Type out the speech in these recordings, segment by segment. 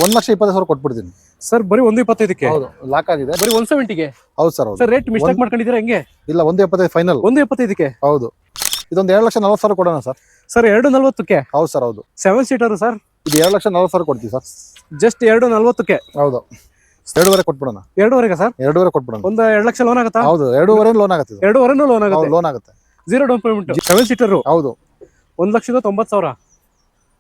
1,20,000 ಕೊಟ್ಬಿಡ್ತೀನಿ ಸರ್. ಬರೀ 1,25ಕ್ಕೆ ಹೌದು, ಲಾಕ್ ಆಗಿದೆ. ಬರೀ 170ಗೆ. ಹೌದು ಸರ್. ಹೌದು ಸರ್ ರೇಟ್ ಮಿಸ್ಟೇಕ್ ಮಾಡ್ಕೊಂಡಿದ್ದೀರಾ ಹೆಂಗೆ? ಇಲ್ಲ, 1,75 ಫೈನಲ್. 1,25ಕ್ಕೆ ಹೌದು. ಇದೊಂದು 2,40,000 ಕೊಡೋಣ ಸರ್. ಸರ್ 2,40ಕ್ಕೆ. ಹೌದು ಸರ್. ಹೌದು, 7 ಸೀಟರ್ ಸರ್. ಇದು 2,40,000 ಕೊಡ್ತೀವಿ ಸರ್. ಜಸ್ಟ್ 2,40ಕ್ಕೆ. ಹೌದು, 2.5 ಕೊಟ್ಬಿಡೋಣ. 2.5ಗೆ ಸರ್. 2.5 ಕೊಟ್ಬಿಡೋಣ. ಒಂದು 2 ಲಕ್ಷ ಲೋನ್ ಆಗುತ್ತಾ? ಹೌದು, 2.5 ಲೋನ್ ಆಗುತ್ತೆ. 2.5 ಲೋನ್ ಆಗುತ್ತೆ. ಲೋನ್ ಆಗುತ್ತೆ. 0 ಡೌನ್ ಪೇಮೆಂಟ್. 7 ಸೀಟರ್. ಹೌದು, 1,90,000.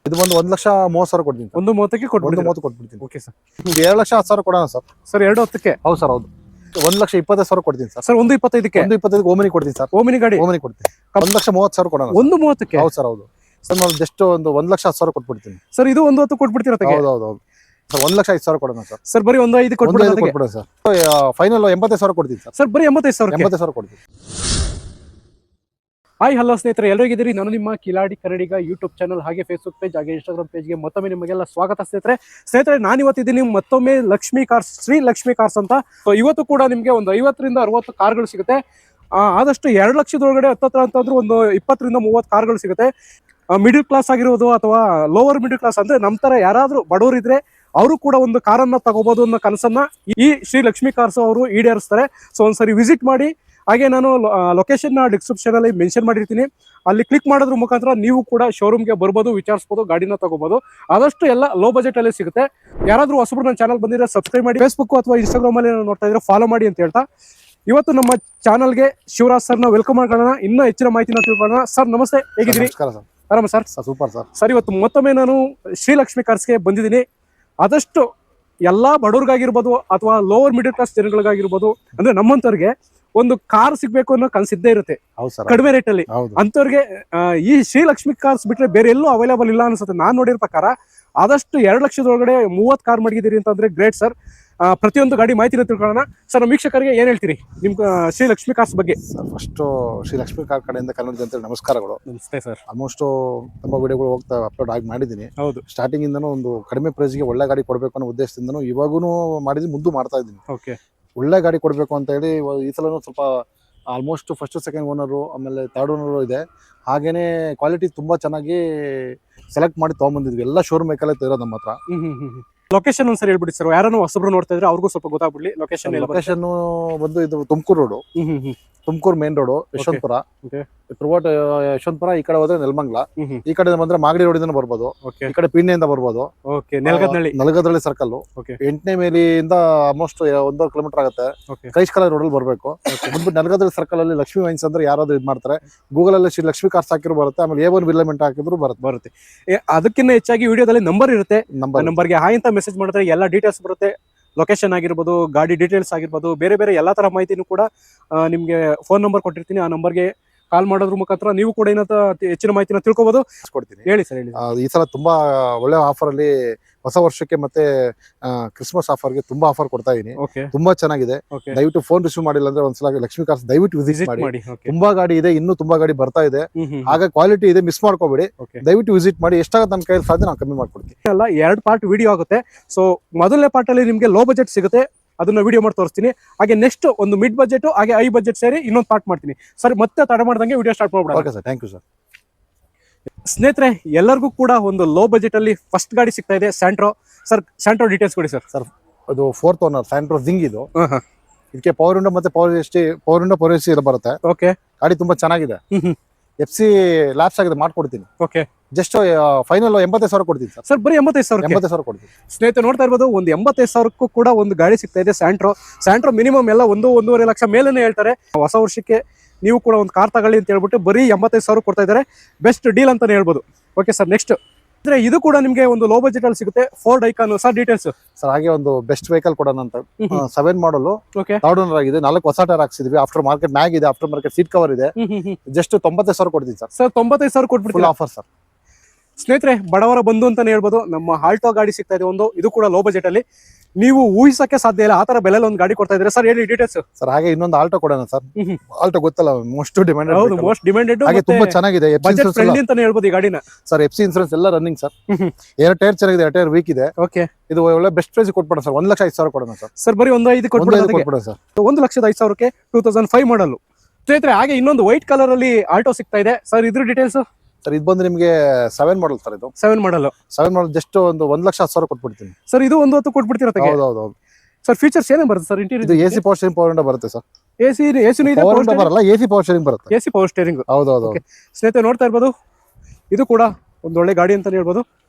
ಇದು ಒಂದು 1,30,000 ಕೊಡ್ತೀನಿ. 1,30ಕ್ಕೆ ಕೊಡ್ಬಿಡಿ. 1,30 ಕೊಟ್ಬಿಡ್ತೀನಿ. Okay sir. 2,10,000 ಕೊಡೋಣ ಸರ್. ಸರ್ 2,10ಕ್ಕೆ. ಹೌದು ಸರ್. ಹೌದು, 1,20,000 ಕೊಡ್ತೀನಿ ಸರ್. ಸರ್ 1,25ಕ್ಕೆ. 1,25 ಓಮಿನಿ ಕೊಡ್ತೀನಿ ಸರ್. ಓಮಿನಿ ಗಾಡಿ. ಓಮಿನಿ ಕೊಡ್ತೀನಿ. 1,30,000 ಕೊಡೋಣ. 1,30ಕ್ಕೆ. ಹೌದು ಸರ್. ಹೌದು ಸರ್, ನಾನು ಜಸ್ಟ್ ಒಂದು 1,10,000 ಕೊಟ್ಬಿಡ್ತೀನಿ ಸರ್. ಇದು 1,10 ಕೊಟ್ಬಿಡ್ತೀರಾ? ಹೌದು ಹೌದು ಹೌದು ಸರ್. 1,05,000 ಕೊಡೋಣ ಸರ್. ಸರ್ ಬರೀ 1,05 ಕೊಟ್ಬಿಡೋಣ ಸರ್. ಫೈನಲ್ 85,000 ಕೊಡ್ತೀನಿ ಸರ್. ಸರ್ ಬರೀ 85,000. 80,000 ಕೊಡ್ತೀನಿ. ಹಾಯ್ ಹಲೋ ಸ್ನೇಹಿತರೆ, ಎಲ್ಲರಿಗಿದ್ದೀರಿ. ನಾನು ನಿಮ್ಮ ಕಿಲಾಡಿ ಕನ್ನಡಿಗ ಯೂಟ್ಯೂಬ್ ಚಾನಲ್, ಹಾಗೆ ಫೇಸ್ಬುಕ್ ಪೇಜ್, ಹಾಗೆ ಇನ್ಸ್ಟಾಗ್ರಾಮ್ ಪೇಜ್ಗೆ ಮತ್ತೊಮ್ಮೆ ನಿಮಗೆಲ್ಲ ಸ್ವಾಗತ ಸ್ನೇಹಿತರೆ. ನಾನು ಇವತ್ತಿದ್ದೀನಿ ಮತ್ತೊಮ್ಮೆ ಲಕ್ಷ್ಮಿ ಕಾರ್ಸ್, ಶ್ರೀ ಲಕ್ಷ್ಮಿ ಕಾರ್ಸ್ ಅಂತ. ಇವತ್ತು ಕೂಡ ನಿಮಗೆ ಒಂದು 50ರಿಂದ 60 ಕಾರ್ಗಳು ಸಿಗುತ್ತೆ. ಆದಷ್ಟು 2 ಲಕ್ಷದೊಳಗಡೆ ಅಂತಂದ್ರೂ ಒಂದು 20ರಿಂದ 30 ಕಾರ್ಗಳು ಸಿಗುತ್ತೆ. ಮಿಡಿಲ್ ಕ್ಲಾಸ್ ಆಗಿರೋದು ಅಥವಾ ಲೋವರ್ ಮಿಡಿಲ್ ಕ್ಲಾಸ್ ಅಂದ್ರೆ ನಮ್ಮ ತರ ಯಾರಾದ್ರೂ ಬಡವರಿದ್ರೆ ಅವರು ಕೂಡ ಒಂದು ಕಾರನ್ನ ತಗೋಬಹುದು ಅನ್ನೋ ಕನಸನ್ನ ಈ ಶ್ರೀ ಲಕ್ಷ್ಮಿ ಕಾರ್ಸ್ ಅವರು ಈಡೇರಿಸ್ತಾರೆ. ಸೊ ಒಂದ್ಸರಿ ವಿಸಿಟ್ ಮಾಡಿ. ಹಾಗೆ ನಾನು ಲೊಕೇಶನ್ ಡಿಸ್ಕ್ರಿಪ್ಷನ್ ಅಲ್ಲಿ ಮೆನ್ಷನ್ ಮಾಡಿರ್ತೀನಿ. ಅಲ್ಲಿ ಕ್ಲಿಕ್ ಮಾಡೋದ್ರ ಮುಖಾಂತರ ನೀವು ಕೂಡ ಶೋರೂಮ್ಗೆ ಬರ್ಬೋದು, ವಿಚಾರಿಸಬಹುದು, ಗಾಡಿನ ತಗೋಬಹುದು. ಆದಷ್ಟು ಎಲ್ಲ ಲೋ ಬಜೆಟ್ ಅಲ್ಲಿ ಸಿಗುತ್ತೆ. ಯಾರಾದ್ರೂ ಹೊಸಬ್ರು ನನ್ನ ಚಾನಲ್ ಬಂದಿದ್ರೆ ಸಬ್ಸ್ಕ್ರೈಬ್ ಮಾಡಿ, ಫೇಸ್ಬುಕ್ ಅಥವಾ ಇನ್ಸ್ಟಾಗ್ರಾಮ್ ಅಲ್ಲಿ ನೋಡ್ತಾ ಇದ್ರೆ ಫಾಲೋ ಮಾಡಿ ಅಂತ ಹೇಳ್ತಾ, ಇವತ್ತು ನಮ್ಮ ಚಾನಲ್ಗೆ ಶಿವರಾಜ್ ಸರ್ನ ವೆಲ್ಕಮ್ ಮಾಡೋಣ. ಇನ್ನೂ ಹೆಚ್ಚಿನ ಮಾಹಿತಿನ ತಿಳ್ಕೊಳ್ಳೋಣ. ಸರ್ ನಮಸ್ತೆ, ಹೇಗಿದ್ದೀರಿ? ಆರಾಮ ಸರ್? Super sir. ಸರ್ ಇವತ್ತು ಮತ್ತೊಮ್ಮೆ ನಾನು ಶ್ರೀ ಲಕ್ಷ್ಮಿ ಕಾರ್ಸ್ಗೆ ಬಂದಿದ್ದೀನಿ. ಆದಷ್ಟು ಎಲ್ಲಾ ಬಡವ್ರಿಗಾಗಿರ್ಬೋದು ಅಥವಾ ಲೋವರ್ ಮಿಡಲ್ ಕ್ಲಾಸ್ ಜನಗಳಿಗಾಗಿರ್ಬೋದು, ಅಂದ್ರೆ ನಮ್ಮಂತವ್ರಿಗೆ ಒಂದು ಕಾರ್ ಸಿಗ್ಬೇಕು ಅನ್ನೋ ಕನ್ಸಿದ್ದೇ ಇರುತ್ತೆ ಕಡಿಮೆ ರೇಟ್ ಅಲ್ಲಿ. ಅಂತವ್ರಿಗೆ ಈ ಶ್ರೀ ಲಕ್ಷ್ಮಿ ಕಾರ್ಸ್ ಬಿಟ್ರೆ ಬೇರೆ ಎಲ್ಲೂ ಅವೈಲೇಬಲ್ ಇಲ್ಲ ಅನ್ಸುತ್ತೆ ನಾನು ನೋಡಿರೋ ಪ್ರಕಾರ. ಆದಷ್ಟು 2 ಲಕ್ಷದೊಳಗಡೆ 30 ಕಾರ್ ಮಡಗಿದ್ದೀರಿ ಅಂತಂದ್ರೆ ಗ್ರೇಟ್ ಸರ್. ಪ್ರತಿಯೊಂದು ಗಾಡಿ ಮಾಹಿತಿನ ತಿಳ್ಕೊಳ್ಳೋಣ. ಸರ್ ನಮ್ಮ ವೀಕ್ಷಕರಿಗೆ ಏನ್ ಹೇಳ್ತೀರಿ ನಿಮ್ ಶ್ರೀ ಲಕ್ಷ್ಮಿ ಕಾರ್ಸ್ ಬಗ್ಗೆ? ಫಸ್ಟ್ ಶ್ರೀ ಲಕ್ಷ್ಮಿ ಕಾರ್ ಕಡೆಯಿಂದ ಕನ್ನಡ ಜನತೆಗೆ ನಮಸ್ಕಾರಗಳು. ನಮಸ್ತೆ ಸರ್. ಆಲ್ಮೋಸ್ಟ್ ತುಂಬಾ ವಿಡಿಯೋಗಳು ಹೋಗ್ತಾ ಅಪ್ಲೋಡ್ ಆಗಿ ಮಾಡಿದ್ದೀನಿ. ಹೌದು, ಸ್ಟಾರ್ಟಿಂಗ್ ಇಂದನೂ ಒಂದು ಕಡಿಮೆ ಪ್ರೈಸ್ ಗೆ ಒಳ್ಳೆ ಗಾಡಿ ಕೊಡಬೇಕು ಅನ್ನೋ ಉದ್ದೇಶದಿಂದನೂ ಇವಾಗೂ ಮಾಡಿದ್ದೀನಿ, ಮುಂದೆ ಮಾಡ್ತಾ ಇದ್ದೀನಿ. ಓಕೆ, ಒಳ್ಳೆ ಗಾಡಿ ಕೊಡಬೇಕು ಅಂತ ಹೇಳಿ ಈ ಸಲನೂ ಸ್ವಲ್ಪ ಆಲ್ಮೋಸ್ಟ್ ಫಸ್ಟ್ ಸೆಕೆಂಡ್ ಓನರು ಆಮೇಲೆ ಥರ್ಡ್ ಓನರು ಇದೆ. ಹಾಗೇನೆ ಕ್ವಾಲಿಟಿ ತುಂಬಾ ಚೆನ್ನಾಗಿ ಸೆಲೆಕ್ಟ್ ಮಾಡಿ ತಗೊಂಡ್ಬಂದಿದ್ವಿ. ಎಲ್ಲ ಶೋರೂಮ್ ವೆಹಿಕಲ್ ಇರೋದು ನಮ್ಮ ಹತ್ರ. ಲೊಕೇಶನ್ ಒಂದ್ಸರಿ ಹೇಳ್ಬಿಡಿ ಸರ್. ಯಾರನ್ನು ಹೊಸಬ್ರು ನೋಡ್ತಾ ಇದ್ರೆ ಅವ್ರಿಗೂ ಸ್ವಲ್ಪ ಗೊತ್ತಾಗ್ಬಿಡ್ಲಿ. ಲೊಕೇಶನ್ ಬಂದು ಇದು Tumakuru road, Tumakuru main road, Yeshwanthpur. ಪ್ರೊವೋಟ್ ಯಶವಂತಪುರ, ಈ ಕಡೆ ಹೋದ್ರೆ ನೆಲಮಂಗಲ, ಈ ಕಡೆ ಬಂದ್ರೆ ಮಾಗಡಿ ರೋಡಿಂದ ಬರ್ಬೋದು, ಈ ಕಡೆ ಪಿಣ್ಣೆಯಿಂದ ಬರ್ಬೋದು. ನಲಗದಳ್ಳಿ ಸರ್ಕಲ್ 8ನೇ ಮೇಲಿಂದ ಆಲ್ಮೋಸ್ಟ್ 1.5 ಕಿಲೋಮೀಟರ್ ಆಗುತ್ತೆ. ಕೈಸ್ಕಲ ರೋಡ್ ಅಲ್ಲಿ ಬರ್ಬೇಕು. ಬಂದ್ಬಿಟ್ಟು ನಲಗದಳ್ಳಿ ಸರ್ಕಲ್ ಅಲ್ಲಿ ಲಕ್ಷ್ಮಿ ವೈನ್ಸ್ ಅಂದ್ರೆ ಯಾರಾದ್ರೂ ಇದು ಮಾಡ್ತಾರೆ, ಗೂಗಲ್ ಅಲ್ಲಿ ಶ್ರೀ ಲಕ್ಷ್ಮಿ ಕಾರ್ಸ್ ಹಾಕಿದ್ರು ಬರುತ್ತೆ. ಆಮೇಲೆ A1 ಬಿಲ್ಲಮೆಂಟ್ ಹಾಕಿದ್ರು ಬರುತ್ತೆ. ಅದಕ್ಕಿಂತ ಹೆಚ್ಚಾಗಿ ವಿಡಿಯೋದಲ್ಲಿ ನಂಬರ್ ಇರುತ್ತೆ. ನಂಬರ್ಗೆ ಹಾಯ್ ಅಂತ ಮೆಸೇಜ್ ಮಾಡಿದ್ರೆ ಎಲ್ಲ ಡೀಟೇಲ್ಸ್ ಬರುತ್ತೆ. ಲೊಕೇಶನ್ ಆಗಿರ್ಬೋದು, ಗಾಡಿ ಡೀಟೇಲ್ಸ್ ಆಗಿರ್ಬೋದು, ಬೇರೆ ಬೇರೆ ಎಲ್ಲಾ ತರ ಮಾಹಿತಿನೂ ಕೂಡ ನಿಮ್ಗೆ ಫೋನ್ ನಂಬರ್ ಕೊಟ್ಟಿರ್ತೀನಿ. ಆ ನಂಬರ್ಗೆ ಕಾಲ್ ಮಾಡೋದ್ರ ಮುಖಾಂತರ ನೀವು ಕೂಡ ಏನಂತ ಹೆಚ್ಚಿನ ಮಾಹಿತಿನ ತಿಳ್ಕೊಬಹುದು. ಕೊಡ್ತೀನಿ. ಹೇಳಿ ಸರ್, ಹೇಳಿ. ಈ ಸಲ ತುಂಬಾ ಒಳ್ಳೆ ಆಫರ್ ಅಲ್ಲಿ ಹೊಸ ವರ್ಷಕ್ಕೆ ಮತ್ತೆ ಕ್ರಿಸ್ಮಸ್ ಆಫರ್ಗೆ ತುಂಬಾ ಆಫರ್ ಕೊಡ್ತಾ ಇದೀನಿ. ತುಂಬಾ ಚೆನ್ನಾಗಿದೆ. ದಯವಿಟ್ಟು ಫೋನ್ ರಿಸೀವ್ ಮಾಡಿಲ್ಲ ಅಂದ್ರೆ ಒಂದ್ಸಲ ಲಕ್ಷ್ಮಿ ಕಾರ್ಸ್ ದಯವಿಟ್ಟು ವಿಸಿಟ್ ಮಾಡಿ. ತುಂಬಾ ಗಾಡಿ ಇದೆ, ಇನ್ನೂ ತುಂಬಾ ಗಾಡಿ ಬರ್ತಾ ಇದೆ. ಆಗ ಕ್ವಾಲಿಟಿ ಇದೆ, ಮಿಸ್ ಮಾಡ್ಕೋಬೇಡಿ. ದಯವಿಟ್ಟು ವಿಸಿಟ್ ಮಾಡಿ. ಎಷ್ಟಾಗುತ್ತೆ ನಮ್ಮ ಕೈಯಲ್ಲಿ ಸಾಧ್ಯ ನಾವು ಕಮ್ಮಿ ಮಾಡ್ಕೊಡ್ತೀವಿ. ಎಲ್ಲ 2 ಪಾರ್ಟ್ ವಿಡಿಯೋ ಆಗುತ್ತೆ. ಸೊ ಮೊದಲನೇ ಪಾರ್ಟ್ ಅಲ್ಲಿ ನಿಮ್ಗೆ ಲೋ ಬಜೆಟ್ ಸಿಗುತ್ತೆ, ಅದನ್ನ ವಿಡಿಯೋ ಮಾಡಿ ತೋರಿಸ್ತೀನಿ. ಹಾಗೆ ನೆಕ್ಸ್ಟ್ ಒಂದು ಮಿಡ್ ಬಜೆಟ್ ಹಾಗೆ ಹೈ ಬಜೆಟ್ ಸೇರಿ ಇನ್ನೊಂದು ಪಾರ್ಟ್ ಮಾಡ್ತೀನಿ. ಸರ್ ಮತ್ತೆ ತಡ ಮಾಡ್ದಂಗೆ ವಿಡಿಯೋ ಸ್ಟಾರ್ಟ್ ಮಾಡ್ಬಿಡೋಣ. Okay sir, thank you sir. ಸ್ನೇಹಿತರೆ, ಎಲ್ಲರಿಗೂ ಕೂಡ ಒಂದು ಲೋ ಬಜೆಟ್ ಅಲ್ಲಿ ಫಸ್ಟ್ ಗಾಡಿ ಸಿಗ್ತಾ ಇದೆ, ಸ್ಯಾಂಟ್ರೋ. ಸರ್ ಸ್ಯಾಂಟ್ರೋ ಡೀಟೇಲ್ಸ್ ಕೊಡಿ ಸರ್. ಸರ್ ಅದು 4th ಓನರ್ ಸ್ಯಾಂಟ್ರೋ ಜಿಂಗ್ ಇದು. ಇದಕ್ಕೆ ಪವರ್ ವಿಂಡೋ ಮತ್ತೆ ಪವರ್ ಎಸಿ ಎಲ್ಲ ಬರುತ್ತೆ. ಓಕೆ, ಗಾಡಿ ತುಂಬಾ ಚೆನ್ನಾಗಿದೆ. FC ಲ್ಯಾಪ್ಸ್ ಆಗಿದೆ, ಮಾಡ್ಕೊಡ್ತೀನಿ. ಓಕೆ, ಜಸ್ಟ್ ಫೈನಲ್ 85,000 ಕೊಡ್ತೀನಿ ಸರ್. ಸರ್ ಬರೀ 85,000 ಕೊಡ್ತೀನಿ. ಸ್ನೇಹಿತರೆ ನೋಡ್ತಾ ಇರ್ಬೋದು, ಒಂದು 85,000ಕ್ಕೂ ಕೂಡ ಒಂದು ಗಾಡಿ ಸಿಗ್ತಾ ಇದೆ ಸ್ಯಾಂಟ್ರೋ. ಮಿನಿಮಮ್ ಎಲ್ಲ 1.5 ಲಕ್ಷ ಮೇಲೇನೆ ಹೇಳ್ತಾರೆ. ಹೊಸ ವರ್ಷಕ್ಕೆ ನೀವು ಕೂಡ ಒಂದು ಕಾರ್ ತಗೊಳ್ಳಿ ಅಂತ ಹೇಳ್ಬಿಟ್ಟು ಬರೀ 85,000 ಕೊಡ್ತಾ ಇದ್ದಾರೆ. ಬೆಸ್ಟ್ ಡೀಲ್ ಅಂತಾನೆ ಹೇಳ್ಬೋದು. ಓಕೆ ಸರ್, ನೆಕ್ಸ್ಟ್ ಇದು ಕೂಡ ನಿಮ್ಗೆ ಒಂದು ಲೋ ಬಜೆಟ್ ಅಲ್ಲಿ ಸಿಗುತ್ತೆ, Ford icon. Sir details sir. ಹಾಗೆ ಒಂದು ಬೆಸ್ಟ್ ವೆಹಿಕಲ್ ಕೊಡೋಣ ಅಂತ 7 ಮಾಡಲ್, ಥರ್ಡ್ ಓನರ್ ಆಗಿದೆ. 4 ಹೊಸ ಟೈರ್ ಹಾಕ್ಸಿದ್ವಿ. ಆಫ್ಟರ್ ಮಾರ್ಕೆಟ್ ಮ್ಯಾಗ್ ಇದೆ, ಆಫ್ಟರ್ ಮಾರ್ಕೆಟ್ ಸೀಟ್ ಕವರ್ ಇದೆ. ಜಸ್ಟ್ 95,000 ಕೊಡ್ತೀನಿ ಸರ್. ಸರ್ 95,000 ಕೊಟ್ಬಿಟ್ಟು ಆಫರ್ ಸರ್. ಸ್ನೇಹಿತರೆ, ಬಡವರ ಬಂಧು ಅಂತಾನೆ ಹೇಳ್ಬೋದು. ನಮ್ಮ ಆಲ್ಟೋ ಗಾಡಿ ಸಿಗ್ತಾ ಇದೆ ಒಂದು, ಇದು ಕೂಡ ಲೋ ಬಜೆಟ್ ಅಲ್ಲಿ. ನೀವು ಊಹಿಸಕ್ಕೆ ಸಾಧ್ಯ ಇಲ್ಲ ಆ ತರ ಬೆಲೆಯಲ್ಲಿ ಒಂದು ಗಾಡಿ ಕೊಡ್ತಾ ಇದ್ರೆ. ಸರ್ ಹೇಳಿ ಡೀಟೇಲ್ಸ್. ಸರ್ ಹಾಗೆ ಇನ್ನೊಂದು ಆಲ್ಟೋ ಕೊಡೋಣ ಸರ್. ಆಲ್ಟೋ ಗೊತ್ತಲ್ಲ, ಮೋಸ್ಟ್ ಡಿಮ್ಯಾಂಡೆಡ್. ಹೌದು, ಮೋಸ್ಟ್ ಡಿಮ್ಯಾಂಡೆಡ್. ಹಾಗೆ ತುಂಬಾ ಚೆನ್ನಾಗಿದೆ, ಬಜೆಟ್ ಫ್ರೆಂಡ್ಲಿ ಅಂತಾನೆ ಹೇಳ್ಬೋದು ಈ ಗಾಡಿನ. ಸರ್ FC ಇನ್ಸೂರೆನ್ಸ್ ಎಲ್ಲ ರನ್ನಿಂಗ್ ಸರ್. 2 ಟೈರ್ ಚೆನ್ನಾಗಿದೆ, 2 ಟೈರ್ ವೀಕ್ ಇದೆ. ಓಕೆ, ಇದು ಒಳ್ಳೆ ಬೆಸ್ಟ್ ಪ್ರೈಸ್ ಕೊಟ್ಬಿಡೋಣ ಸರ್. 1,05,000 ಕೊಡೋಣ ಸರ್. ಸರ್ ಬರೀ 1,05,000 ಕೊಟ್ಬಿಡೋಣ ಸರ್. 1,05,000ಕ್ಕೆ 2005 ಮಾಡಲ್. ಸ್ನೇಹಿತರೆ, ಹಾಗೆ ಇನ್ನೊಂದು ವೈಟ್ ಕಲರ್ ಅಲ್ಲಿ ಆಲ್ಟೋ ಸಿಗ್ತಾ ಇದೆ. ಸರ್ ಇದ್ರ ಡೀಟೇಲ್ಸ್. ಸರ್ ಇದು ಬಂದು ನಿಮಗೆ 7 ಮಾಡಲ್ ಸರ್ ಇದು 7 ಮಾಡಲ್ 7 ಮಾಡಲ್ ಜಸ್ಟ್ ಒಂದು 1,10,000 ಕೊಟ್ಬಿಡ್ತೀನಿ ಸರ್. ಇದು 1,10 ಕೊಟ್ಬಿಡ್ತೀರಾ ತೆಗೆ? ಹೌದು ಸರ್ ಫೀಚರ್ಸ್ ಏನೇನು ಬರುತ್ತೆ ಸರ್? ಇದು interior AC power steering power window ಬರುತ್ತೆ ಸರ್. ಎಸಿನೂ ಇದೆ, ಪವರ್ ವಿಂಡೋ ಬರಲ್ಲ, AC ಪವರ್ ಸ್ಟೇರಿಂಗ್ ಬರುತ್ತೆ. AC power steering. ಹೌದು ಸ್ನೇಹಿತರೆ ನೋಡ್ತಾ ಇರ್ಬೋದು, ಇದು ಕೂಡ ಒಂದು ಒಳ್ಳೆ ಗಾಡಿ ಅಂತಾನೆ ಹೇಳ್ಬೋದು.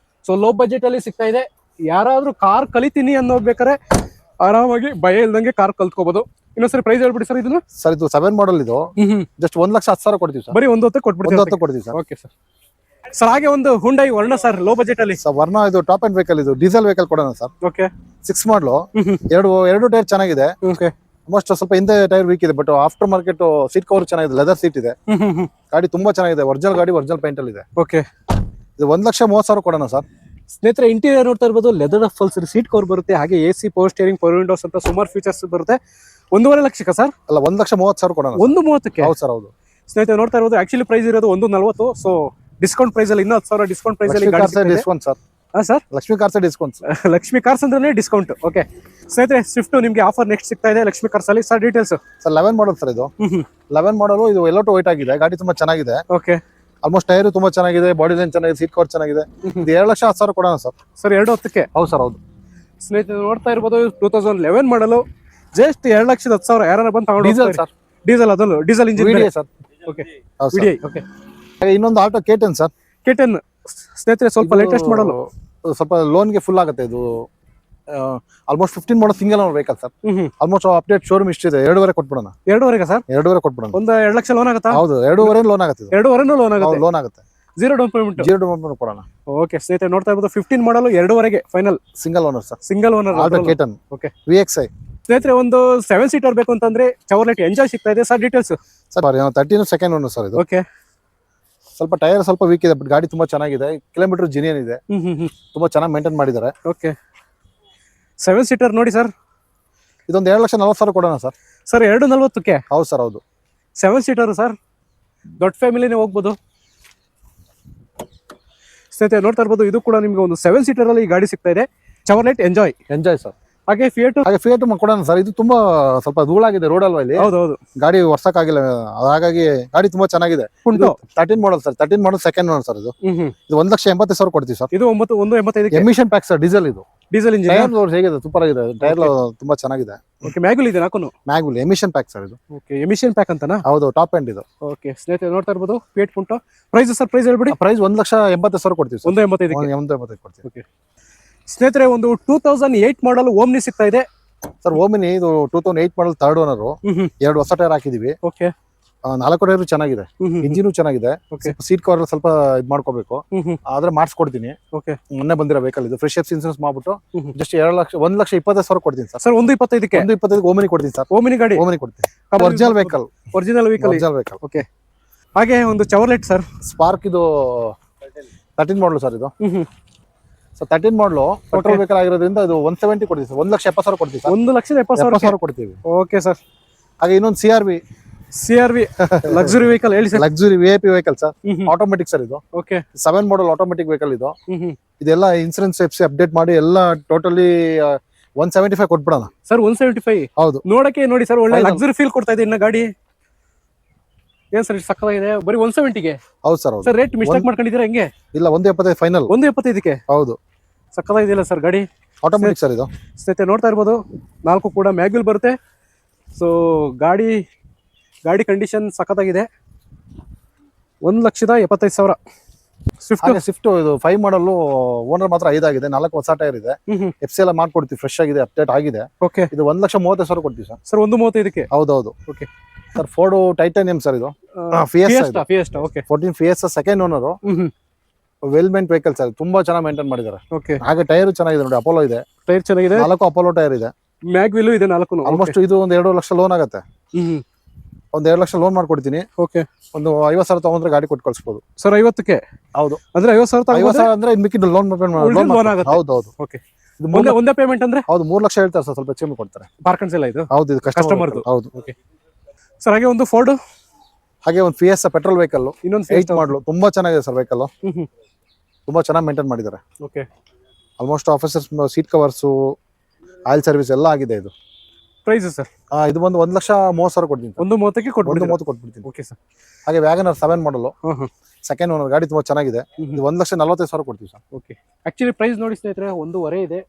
ಸೊ ಲೋ ಬಜೆಟ್ ಅಲ್ಲಿ ಸಿಗ್ತಾ ಇದೆ. ಯಾರಾದ್ರೂ ಕಾರ್ ಕಲಿತೀನಿ ಅನ್ನೋದು ಬೇಕಾದ್ರೆ ಆರಾಮಾಗಿ ಭಯ ಇಲ್ದಂಗೆ ಕಾರ್ ಕಲ್ತ್ಕೋಬಹುದು. ಇನ್ನೊಂದ್ಸರಿ ಪ್ರೈಸ್ ಹೇಳ್ಬಿಡಿ ಸರ್ ಇದನ್ನ. ಸರ್ ಇದು 7 ಮಾಡಲ್ ಇದು ಜಸ್ಟ್ 1,10,000 ಕೊಡ್ತೀವಿ ಸರ್. ಬರೀ 1,10 ಕೊಟ್ಬಿಡ್ತೀವಿ. 1,10 ಕೊಡ್ತೀವಿ ಸರ್. Okay sir. ಸರ್ ಹಾಗೆ ಒಂದು ಹುಂಡೈ ವರ್ಣ ಸರ್ ಲೋ ಬಜೆಟ್ ಅಲ್ಲಿ. ಸರ್ ವರ್ಣ ಇದು ಟಾಪ್ ಅಂಡ್ ವೆಹಿಕಲ್, ಇದು ಡೀಸೆಲ್ ವೆಹಿಕಲ್ ಕೊಡೋಣ ಸರ್. ಓಕೆ 6 ಮಾಡಲು, ಎರಡು ಟೈರ್ ಚೆನ್ನಾಗಿದೆ. ಓಕೆ ಆಲ್ಮೋಸ್ಟ್ ಸ್ವಲ್ಪ ಹಿಂದೆ ಟೈರ್ ವೀಕ್ ಇದೆ, but after market seat cover ಚೆನ್ನಾಗಿದೆ, ಲೆದರ್ ಸೀಟ್ ಇದೆ. ಗಾಡಿ ತುಂಬಾ ಚೆನ್ನಾಗಿದೆ, ಒರಿಜಿನಲ್ ಗಾಡಿ, ಒರಿಜಿನಲ್ ಪೇಂಟ್ ಅಲ್ಲಿ ಇದೆ. ಓಕೆ ಇದು 1,30,000 ಕೊಡೋಣ ಸರ್. ಸ್ನೇಹಿತರೆ ಇಂಟೀರಿಯರ್ ನೋಡ್ತಾ ಇರ್ಬೋದು, ಲೆದರ್ ಫಲ್ಸ್ ಸೀಟ್ ಕವರ್ ಬರುತ್ತೆ, ಹಾಗೆ AC power steering, power Windows ಅಂತ ಸುಮಾರು ಫೀಚರ್ಸ್ ಬರುತ್ತೆ. 1.5 ಲಕ್ಷಕ್ಕ ಸರ್? ಅಲ್ಲ 1,30,000 ಕೊಡೋಣ. 1.30ಕ್ಕೆ? ಹೌದು ಸರ್, ಹೌದು. ಸ್ನೇಹಿತರೆ ನೋಡ್ತಾ ಇರ್ಬೋದು, ಆಕ್ಚುಲಿ ಪ್ರೈಸ್ ಇರೋದು 1.40. ಸೊ ಡಿಸ್ಕೌಂಟ್ ಪ್ರೈಸ್ ಅಲ್ಲಿ ಇನ್ನೂ 10,000 ಡಿಸ್ಕೌಂಟ್ ಪ್ರೈಸ್ ಅಲ್ಲಿ discount sir. Sir Lakshmi cars discount. Lakshmi cars ಅಂದ್ರೆ ಡಿಸ್ಕೌಂಟ್. ಓಕೆ ಸ್ನೇಹಿತರೆ, ಸ್ವಿಫ್ಟ್ ನಿಮಗೆ ಆಫರ್ ನೆಕ್ಸ್ಟ್ ಸಿಗ್ತಾ ಇದೆ ಲಕ್ಷ್ಮಿ ಕಾರ್ಸ್ ಅಲ್ಲಿ. Sir details sir 11 model sir ಇದು. 11 ಮಾಡಲು, ಇದು ಎಲ್ಲೋ ಟು ವೈಟ್ ಆಗಿದೆ, ಗಾಡಿ ತುಂಬಾ ಚೆನ್ನಾಗಿದೆ. ಓಕೆ ಆಲ್ಮೋಸ್ಟ್ ಟೈರ್ ತುಂಬಾ ಚೆನ್ನಾಗಿದೆ, ಬಾಡಿ ಲೈನ್ ಚೆನ್ನಾಗಿದೆ, ಸೀಟ್ ಕವರ್ ಚೆನ್ನಾಗಿದೆ. ಇದು 2,10,000 ಕೊಡೋಣ ಸರ್. ಸರ್ 2.10ಕ್ಕೆ? ಹೌದು ಸರ್, ಹೌದು. ಸ್ನೇಹಿತರೆ ನೋಡ್ತಾ ಇರ್ಬೋದು, 2011 ಮಾಡಲು, ಜಸ್ಟ್ 2,10,000. ಯಾರು ಬಂದು ತಗೊಂಡು ಡೀಸೆಲ್ ಸರ್. ಡೀಸೆಲ್, ಅದನ್ನು ಡೀಸೆಲ್ ಇಂಜಿನ್ ಸರ್. ಓಕೆ ಹೌದು ವಿಡಿಐ. ಓಕೆ ಇನ್ನೊಂದು ಆಲ್ಟೋ K10 ಸರ್. K10 ಸ್ನೇಹಿತರೆ ಸ್ವಲ್ಪ ಲೇಟೆಸ್ಟ್ ಮಾಡಲು, ಸ್ವಲ್ಪ ಲೋನ್ಗೆ ಫುಲ್ ಆಗುತ್ತೆ. ಇದು ಆಲ್ಮೋಸ್ಟ್ 15 ಮಾಡಲ್ single owner vehicle sir. Almost update showroom ಇಷ್ಟ ಇದೆ. 2.5 ಕೊಟ್ಬಿಡೋಣ. 2.5 ಸರ್? 2.5 ಕೊಟ್ಬಿಡೋಣ. ಒಂದು 2 ಲಕ್ಷ ಲೋನ್ ಆಗುತ್ತಾ? ಹೌದು, 2.5 ಲೋನ್ ಆಗುತ್ತೆ. 2.5 ಲೋನ್ ಆಗುತ್ತೆ. ಲೋನ್ ಆಗುತ್ತೆ. Zero down payment. ಕೊಡೋಣ. ಓಕೆ ಸ್ನೇಹಿತರೆ ನೋಡ್ತಾ ಇರ್ಬೋದು, 15 ಮಾಡಲು 2.5ಗೆ final. Single owner sir. Single owner Alto K10 okay VXI. ಸ್ನೇಹಿತರೆ ಒಂದು 7 ಸೀಟರ್ ಬೇಕು ಅಂತಂದ್ರೆ ಚವರ್ಲೆಟ್ ಎಂಜಾಯ್ ಸಿಗ್ತಾ ಇದೆ. Sir details sir 13 second owner sir ಇದು. ಓಕೆ ಸ್ವಲ್ಪ ಟೈರ್ ಸ್ವಲ್ಪ ವೀಕ್ ಇದೆ, ಬಟ್ ಗಾಡಿ ತುಂಬಾ ಚೆನ್ನಾಗಿದೆ. ಕಿಲೋಮೀಟರ್ ಜಿನಿಯನ್ ಇದೆ, ತುಂಬಾ ಚೆನ್ನಾಗಿ ಮೇಂಟೈನ್ ಮಾಡಿದ್ದಾರೆ. ಓಕೆ 7 ಸೀಟರ್ ನೋಡಿ ಸರ್. ಇದೊಂದು 2,40,000 ಕೊಡೋಣ ಸರ್. ಸರ್ 2.40ಕ್ಕೆ? ಹೌದು ಸರ್, ಹೌದು. 7 ಸೀಟರ್ ಸರ್, ದೊಡ್ಡ ಫ್ಯಾಮಿಲಿನೇ ಹೋಗ್ಬೋದು. ಸ್ನೇಹಿತರೆ ನೋಡ್ತಾ ಇರ್ಬೋದು, ಇದು ಕೂಡ ನಿಮ್ಗೆ ಒಂದು 7 ಸೀಟರ್ ಅಲ್ಲಿ ಈ ಗಾಡಿ ಸಿಗ್ತಾ ಇದೆ. Chevrolet enjoy sir. ಹಾಗೆ ಫಿಯಟ್ ಕೊಡೋಣ ಸರ್. ಇದು ತುಂಬಾ ಸ್ವಲ್ಪ ಧೂಳಾಗಿದೆ ರೋಡ್ ಅಲ್ವಾ ಇಲ್ಲಿ. ಹೌದು ಗಾಡಿ ವರ್ಷಕ್ಕಾಗಿಲ್ಲ, ಹಾಗಾಗಿ ಗಾಡಿ ತುಂಬಾ ಚೆನ್ನಾಗಿದೆ. 13 model sir. 13 model second owner sir. ಇದು 1,80,000 ಕೊಡ್ತೀವಿ ಸರ್. ಇದು 1.85 ಎಮಿಷನ್ ಪ್ಯಾಕ್ ಸರ್, ಡೀಸೆಲ್. ಇದು ಡೀಸೆಲ್ ಇಂಜಿನ್. ಟೈರ್ ಹೇಗಿದೆ? ಸೂಪರ್ ಆಗಿದೆ, ಟೈರ್ ತುಂಬಾ ಚೆನ್ನಾಗಿದೆ. ಓಕೆ ಮ್ಯಾಗ್ವಿಲ್ ಇದೆ ನಾಲ್ಕು? ಮ್ಯಾಗ್ವಿಲ್ ಎಮಿಷನ್ ಪ್ಯಾಕ್ ಸರ್ ಇದು. ಓಕೆ ಎಮಿಷನ್ ಪ್ಯಾಕ್ ಅಂತನಾ? ಹೌದು, ಟಾಪ್ ಎಂಡ್ ಇದು. ಓಕೆ ಸ್ನೇಹಿತರೆ ನೋಡ್ತಾ ಇರ್ಬೋದು, Fiat Punto. Price sir, price ಹೇಳ್ಬಿಡಿ. ಪ್ರೈಸ್ 1,80,000 ಕೊಡ್ತೀವಿ ಸರ್. 1.85 ಕೊಡ್ತೀವಿ. ಓಕೆ ಸ್ನೇಹಿತರೆ ಒಂದು 2008 ಮಾಡಲ್ ಓಮ್ನಿ ಸಿಗ್ತಾ ಇದೆ ಸರ್. ಓಮಿನಿ ಇದು 2008 ಮಾಡಲ್ 3rd ಓನರ್. 2 ಹೊಸ ಟೈರ್ ಹಾಕಿದೀವಿ. ಓಕೆ 4 ಟೈರ್ ಚೆನ್ನಾಗಿದೆ, ಇಂಜಿನು ಚೆನ್ನಾಗಿದೆ. ಸೀಟ್ ಕವರ್ ಸ್ವಲ್ಪ ಇದ್ ಮಾಡ್ಕೋಬೇಕು, ಆದ್ರೆ ಮಾಡಿಸ್ಕೊಡ್ತೀನಿ. ಮೊನ್ನೆ ಬಂದಿರೋ ವೆಹಿಕಲ್ ಇದು. ಫ್ರೆಶ್ ಇನ್ಸೂರೆನ್ಸ್ ಮಾಡ್ಬಿಟ್ಟು ಜಸ್ಟ್ 1,20,000 ಕೊಡ್ತೀನಿ ಸರ್. 1.25ಕ್ಕೆ? 1.25 ಓಮಿನಿ ಕೊಡ್ತೀನಿ ಸರ್. ಓಮಿನಿ ಗಾಡಿ ಕೊಡ್ತೀನಿ. Original vehicle. ಓಕೆ ಹಾಗೆ ಒಂದು ಚವರ್ಲೆಟ್ ಸರ್, ಸ್ಪಾರ್ಕ್. ಇದು 13 ಮಾಡಲು ಸರ್. ಇದು ಸೊ 13 ಮಾಡಲು ಪೆಟ್ರೋಲ್ ವೆಹಿಕಲ್ ಆಗಿರೋದ್ರಿಂದ ಇದು 170 ಕೊಡ್ತೀವಿ ಸರ್. 1,70,000 ಕೊಡ್ತೀವಿ ಸರ್. 1,70,000 ಕೊಡ್ತೀವಿ. Okay sir. ಹಾಗೆ ಇನ್ನೊಂದು CRV ಲಕ್ಸುರಿ ವೆಹಿಕಲ್ ಹೇಳಿ sir. Luxury VIP vehicle sir, automatic sir ಇದು. ಓಕೆ 7 ಮಾಡಲ್ ಆಟೋಮೆಟಿಕ್ ವೆಹಿಕಲ್ ಇದು. ಇದೆಲ್ಲ ಇನ್ಸೂರೆನ್ಸ್ FC ಅಪ್ಡೇಟ್ ಮಾಡಿ ಎಲ್ಲ ಟೋಟಲಿ 175 ಕೊಟ್ಬಿಡೋಣ ಸರ್. 175? ಹೌದು. ನೋಡಕ್ಕೆ ನೋಡಿ ಸರ್, ಒಳ್ಳೆ ಲಕ್ಸುರಿ ಫೀಲ್ ಕೊಡ್ತಾ ಇದೆ ಇನ್ನ ಗಾಡಿ. ಏನ್ ಸರ್ ಸಕ್ಕತ್ತಾಗಿದೆ. ಬರೀ 170ಗೆ? ಹೌದು ಸರ್. ಸರ್ ರೇಟ್ ಮಿಸ್ಟೇಕ್ ಮಾಡ್ಕೊಂಡಿದ್ದೀರಾ ಹೆಂಗೆ? ಇಲ್ಲ, 1.75 ಫೈನಲ್. 1.75ಕ್ಕೆ? ಹೌದು. ಸಕ್ಕತ್ತಾಗಿದೆಯಲ್ಲ ಸರ್ ಗಾಡಿ. ಆಟೋಮೆಟಿಕ್ ಸರ್ ಇದು. ಸ್ನೇಹಿತರೆ ನೋಡ್ತಾ ಇರ್ಬೋದು, 4 ಕೂಡ ಮ್ಯಾಗ್ವಿಲ್ ಬರುತ್ತೆ. ಸೊ ಗಾಡಿ ಕಂಡೀಷನ್ ಸಖತ್ತಾಗಿದೆ. 1,75,000. ಸ್ವಿಫ್ಟ್ ಇದು 5 ಮಾಡಲ್ ಓನರ್ ಮಾತ್ರ 5 ಆಗಿದೆ. 4 ಹೊಸ ಟೈರ್ ಇದೆ. FC ಎಲ್ಲ ಮಾಡ್ಕೊಡ್ತೀವಿ, ಫ್ರೆಶ್ ಆಗಿದೆ, ಅಪ್ಡೇಟ್ ಆಗಿದೆ. ಓಕೆ ಇದು 1,30,000 ಕೊಡ್ತೀವಿ ಸರ್. ಸರ್ 1.35ಕ್ಕೆ? ಹೌದೌದು. Okay sir Ford Titanium sir ಇದು. Fiesta. Okay 14 Fiesta second owner. Well maintained vehicle sir, ತುಂಬಾ ಚೆನ್ನಾಗಿ ಮೇಂಟೈನ್ ಮಾಡಿದ್ದಾರೆ. ಓಕೆ ಹಾಗೆ ಟೈರ್ ಚೆನ್ನಾಗಿದೆ ನೋಡಿ, ಅಪೋಲೋ ಇದೆ. ಟೈರ್ ಚೆನ್ನಾಗಿದೆ, 4 ಅಪೋಲೋ ಟೈರ್ ಇದೆ. ಮ್ಯಾಗ್ವಿಲ್ ಇದೆ 4. ಆಲ್ಮೋಸ್ಟ್ ಇದು ಒಂದು 2 ಲಕ್ಷ ಲೋನ್ ಆಗುತ್ತೆ. ಒಂದು 2 ಲಕ್ಷ ಲೋನ್ ಮಾಡ್ಕೊಡ್ತೀನಿ. ಓಕೆ ಒಂದು 50,000 ತಗೊಂಡ್ರೆ ಗಾಡಿ ಕೊಟ್ಟು ಕಳಿಸಬಹುದು ಸರ್. 50ಕ್ಕೆ? ಹೌದು. ಅಂದ್ರೆ 50,000 ಅಂದ್ರೆ ಇನ್ ಮಿಕ್ಕಿದ್ದು ಲೋನ್ ಆಗುತ್ತೆ. ಹೌದು. ಓಕೆ ಒಂದೇ ಪೇಮೆಂಟ್ ಅಂದ್ರೆ? ಹೌದು, 3 ಲಕ್ಷ ಹೇಳ್ತಾರೆ ಸರ್, ಸ್ವಲ್ಪ ಹೆಚ್ಚು ಕೊಡ್ತಾರೆ. ಪಾರ್ಕನ್ಸ್ ಎಲ್ಲ ಇದು? ಹೌದು, ಇದು ಕಸ್ಟಮರ್. ಹೌದು. ಓಕೆ ಸರ್ ಹಾಗೆ ಒಂದು ಫೋರ್ಡ್, ಹಾಗೆ ಒಂದು ಫಿಯೆಸ್ಟಾ ಪೆಟ್ರೋಲ್ ವೆಹಿಕಲ್. ಇನ್ನೊಂದು 8 ಮಾಡಲು, ತುಂಬಾ ಚೆನ್ನಾಗಿದೆ ಸರ್ ವೆಹಿಕಲ್. ತುಂಬಾ ಚೆನ್ನಾಗಿ ಮೇಂಟೈನ್ ಮಾಡಿದ್ದಾರೆ. Okay almost officers seat covers, oil service ಎಲ್ಲ ಆಗಿದೆ. ಇದು ಪ್ರೈಸ್ ಸರ್? ಇದು ಬಂದು 1,30,000 ಕೊಡ್ತೀನಿ. 1.30ಕ್ಕೆ ಕೊಡ್ಬಿಡ್ತೀನಿ. 1.30 ಕೊಟ್ಬಿಡ್ತೀನಿ. Okay sir. ಹಾಗೆ ವ್ಯಾಗನರ್ 7 ಮಾಡಲು, ಸೆಕೆಂಡ್ ಓನರ್ ಗಾಡಿ ತುಂಬಾ ಚೆನ್ನಾಗಿದೆ. ಇದು 1,45,000 ಕೊಡ್ತೀವಿ ಸರ್. ಓಕೆ, ಆಕ್ಚುಲಿ ಪ್ರೈಸ್ ನೋಡಿ ಸ್ನೇಹಿತರೆ 1.5 ಇದೆ.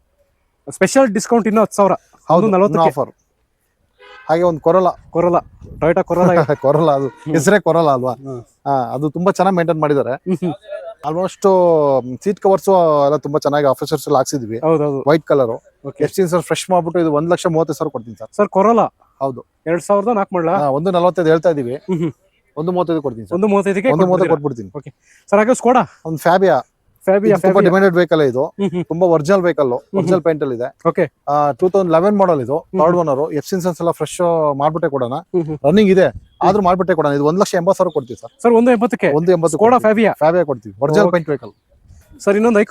ಸ್ಪೆಷಲ್ ಡಿಸ್ಕೌಂಟ್ ಇನ್ನೂ 10,000. ಹೌದು, 40 ಆಫರ್. ಹಾಗೆ ಒಂದು ಕೊರೋಲಾ ಟೊಯೋಟಾ ಕೊರೋಲಾ ಕೊರೋಲಾ, ಅದು ಹೆಸರೇ ಕೊರೋಲಾ ಅಲ್ವಾ? ಅದು ತುಂಬಾ ಚೆನ್ನಾಗಿ ಮೇಂಟೈನ್ ಮಾಡಿದ್ದಾರೆ. ಆಲ್ಮೋಸ್ಟ್ ಸೀಟ್ ಕವರ್ಸ್ ಎಲ್ಲ ತುಂಬಾ ಚೆನ್ನಾಗಿ ಆಫೀಸರ್ಸ್ ಎಲ್ಲ ಹಾಕ್ಸಿದ್ವಿ. ಹೌದೌದು, white colour FC sir fresh ಮಾಡ್ಬಿಟ್ಟು ಇದು 1,30,000 ಕೊಡ್ತೀನಿ ಸರ್. ಸರ್ ಕೊರೋಲಾ ಹೌದು, 2004 ಮಾಡಲಾ? 1,45 ಹೇಳ್ತಾ ಇದೀವಿ, 1,35 ಕೊಡ್ತೀನಿ ಸರ್. 1.35ಗೆ 1,30 ಕೊಟ್ಬಿಡ್ತೀನಿ. Okay sir. ಹಾಗೆ ಸ್ಕೋಡಾ ಒಂದು ಫ್ಯಾಬಿಯಾ ತುಂಬಾ ಡಿಮ್ಯಾಂಡೆಡ್ ವೆಹಿಕಲ್. ಇದು ತುಂಬಾ ಒರಿಜಿನಲ್ ವೆಹಿಕಲ್, ಒರಿಜಿನಲ್ ಪೇಂಟ್ ಅಲ್ಲಿ ಇದೆ. ಓಕೆ, 2011 ಮಾಡಲ್ ಇದು, ಥರ್ಡ್ ಓನರ್. ಎಫ್ಸಿನ್ಸನ್ಸ್ ಎಲ್ಲ ಫ್ರೆಶ್ ಮಾಡ್ಬಿಟ್ಟೆ ಕೊಡೋಣ, ರನ್ನಿಂಗ್ ಇದೆ ಆದ್ರೂ ಮಾಡ್ಬಿಟ್ಟೆ ಕೊಡೋಣ. ಇದು 1,80,000 ಕೊಡ್ತೀವಿ ಸರ್. ಸರ್ 1.80ಗೆ 1.80 ಸ್ಕೋಡಾ ಫ್ಯಾಬಿಯಾ ಕೊಡ್ತೀವಿ, ಒರಿಜಿನಲ್ ಪೇಂಟ್ ವೆಹಿಕಲ್. ಸರ್ ಇನ್ನೊಂದು